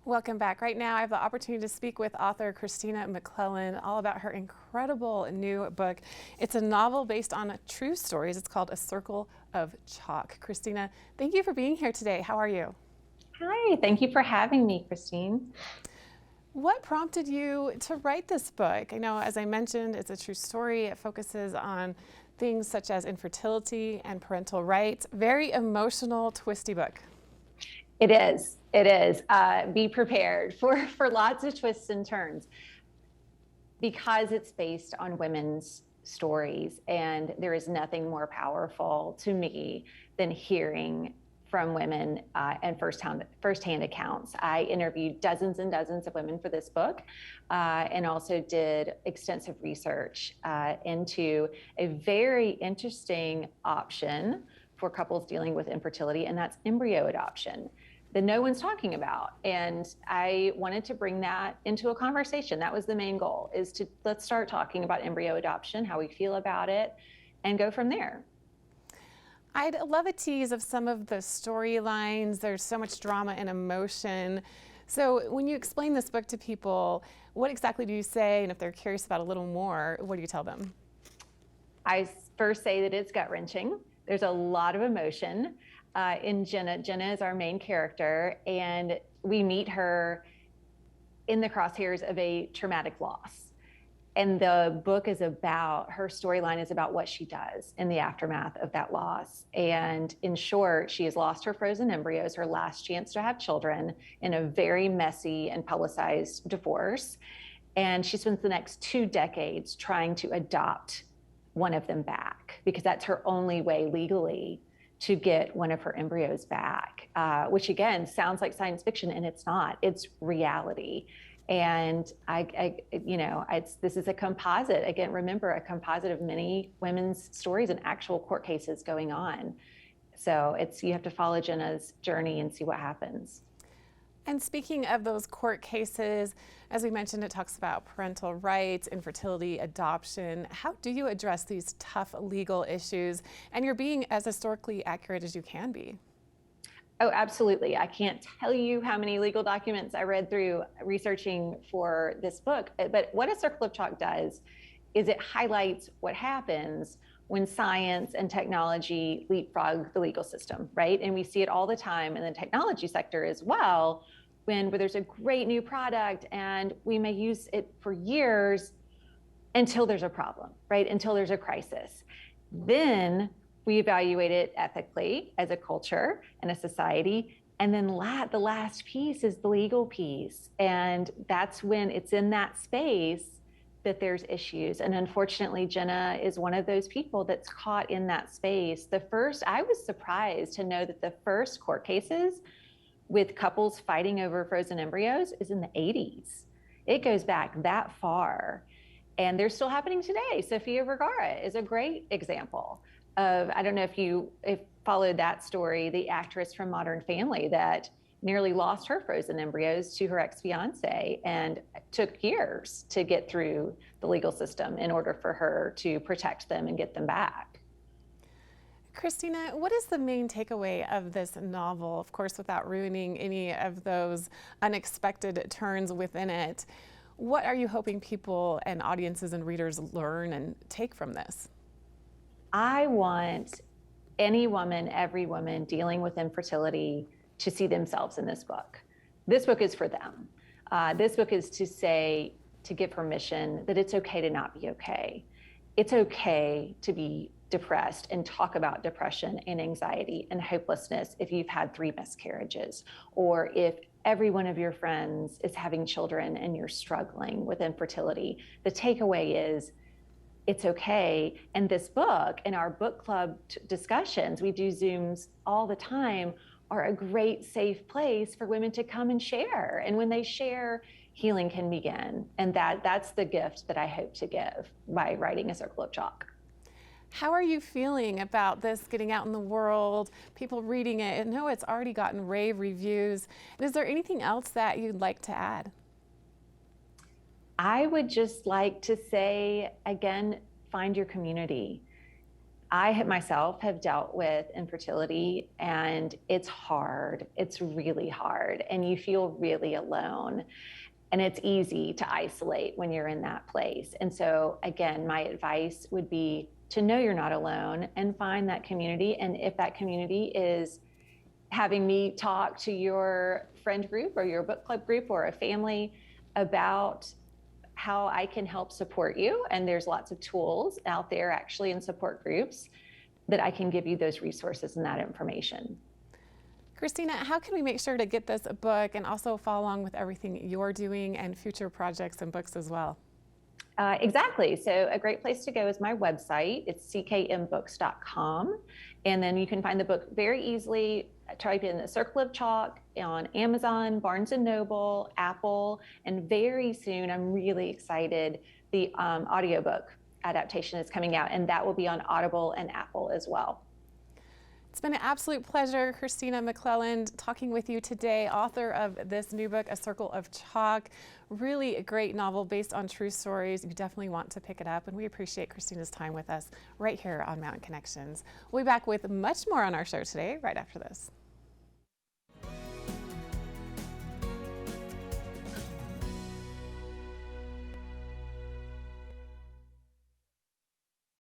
Welcome back. Right now, I have the opportunity to speak with author Christina McClelland all about her incredible new book. It's a novel based on true stories. It's called A Circle of Chalk. Christina, thank you for being here today. How are you? Hi, thank you for having me, Christine. What prompted you to write this book? I know, as I mentioned, it's a true story. It focuses on things such as infertility and parental rights. Very emotional, twisty book. It is. It is. Be prepared for lots of twists and turns because it's based on women's stories. And there is nothing more powerful to me than hearing from women and firsthand accounts. I interviewed dozens and dozens of women for this book and also did extensive research into a very interesting option for couples dealing with infertility, and that's embryo adoption that no one's talking about. And I wanted to bring that into a conversation. That was the main goal, is to let's start talking about embryo adoption, how we feel about it, and go from there. I'd love a tease of some of the storylines. There's so much drama and emotion. So when you explain this book to people, what exactly do you say? And if they're curious about a little more, what do you tell them? I first say that it's gut-wrenching. There's a lot of emotion in Jenna. Jenna is our main character, and we meet her in the crosshairs of a traumatic loss. And the book is about, her storyline is about what she does in the aftermath of that loss. And in short, she has lost her frozen embryos, her last chance to have children, in a very messy and publicized divorce. And she spends the next 2 decades trying to adopt one of them back, because that's her only way legally to get one of her embryos back, which again sounds like science fiction, and it's not. It's reality. And this is a composite. Again, remember, a composite of many women's stories and actual court cases going on. So you have to follow Jenna's journey and see what happens. And speaking of those court cases, as we mentioned, it talks about parental rights, infertility, adoption. How do you address these tough legal issues? And you're being as historically accurate as you can be. Oh, absolutely. I can't tell you how many legal documents I read through researching for this book. But what A Circle of Chalk does is it highlights what happens when science and technology leapfrog the legal system, right? And we see it all the time in the technology sector as well, where there's a great new product and we may use it for years until there's a problem, right? Until there's a crisis. Then we evaluate it ethically as a culture and a society. And then the last piece is the legal piece. And that's when it's in that space that there's issues. And unfortunately, Jenna is one of those people that's caught in that space. I was surprised to know that the first court cases with couples fighting over frozen embryos is in the 80s. It goes back that far. And they're still happening today. Sofia Vergara is a great example of, I don't know if you followed that story, the actress from Modern Family that nearly lost her frozen embryos to her ex-fiance and took years to get through the legal system in order for her to protect them and get them back. Christina, what is the main takeaway of this novel? Of course, without ruining any of those unexpected turns within it, what are you hoping people and audiences and readers learn and take from this? I want any woman, every woman dealing with infertility to see themselves in this book. This book is for them. This book is to give permission that it's okay to not be okay. It's okay to be depressed and talk about depression and anxiety and hopelessness if you've had 3 miscarriages, or if every one of your friends is having children and you're struggling with infertility. The takeaway is, it's okay. And this book, in our book club discussions, we do Zooms all the time, are a great safe place for women to come and share. And when they share, healing can begin. And that's the gift that I hope to give by writing A Circle of Chalk. How are you feeling about this getting out in the world, people reading it? I know it's already gotten rave reviews. Is there anything else that you'd like to add? I would just like to say, again, find your community. I myself have dealt with infertility, and it's hard. It's really hard, and you feel really alone. And it's easy to isolate when you're in that place. And so, again, my advice would be to know you're not alone and find that community. And if that community is having me talk to your friend group or your book club group or a family about how I can help support you, and there's lots of tools out there actually in support groups that I can give you those resources and that information. Christina, how can we make sure to get this book and also follow along with everything you're doing and future projects and books as well? Exactly. So a great place to go is my website. It's ckmbooks.com. And then you can find the book very easily. Type in The Circle of Chalk on Amazon, Barnes & Noble, Apple, and very soon, I'm really excited, the audiobook adaptation is coming out, and that will be on Audible and Apple as well. It's been an absolute pleasure, Christina McClelland, talking with you today, author of this new book, A Circle of Chalk. Really a great novel based on true stories. You definitely want to pick it up, and we appreciate Christina's time with us right here on Mountain Connections. We'll be back with much more on our show today, right after this.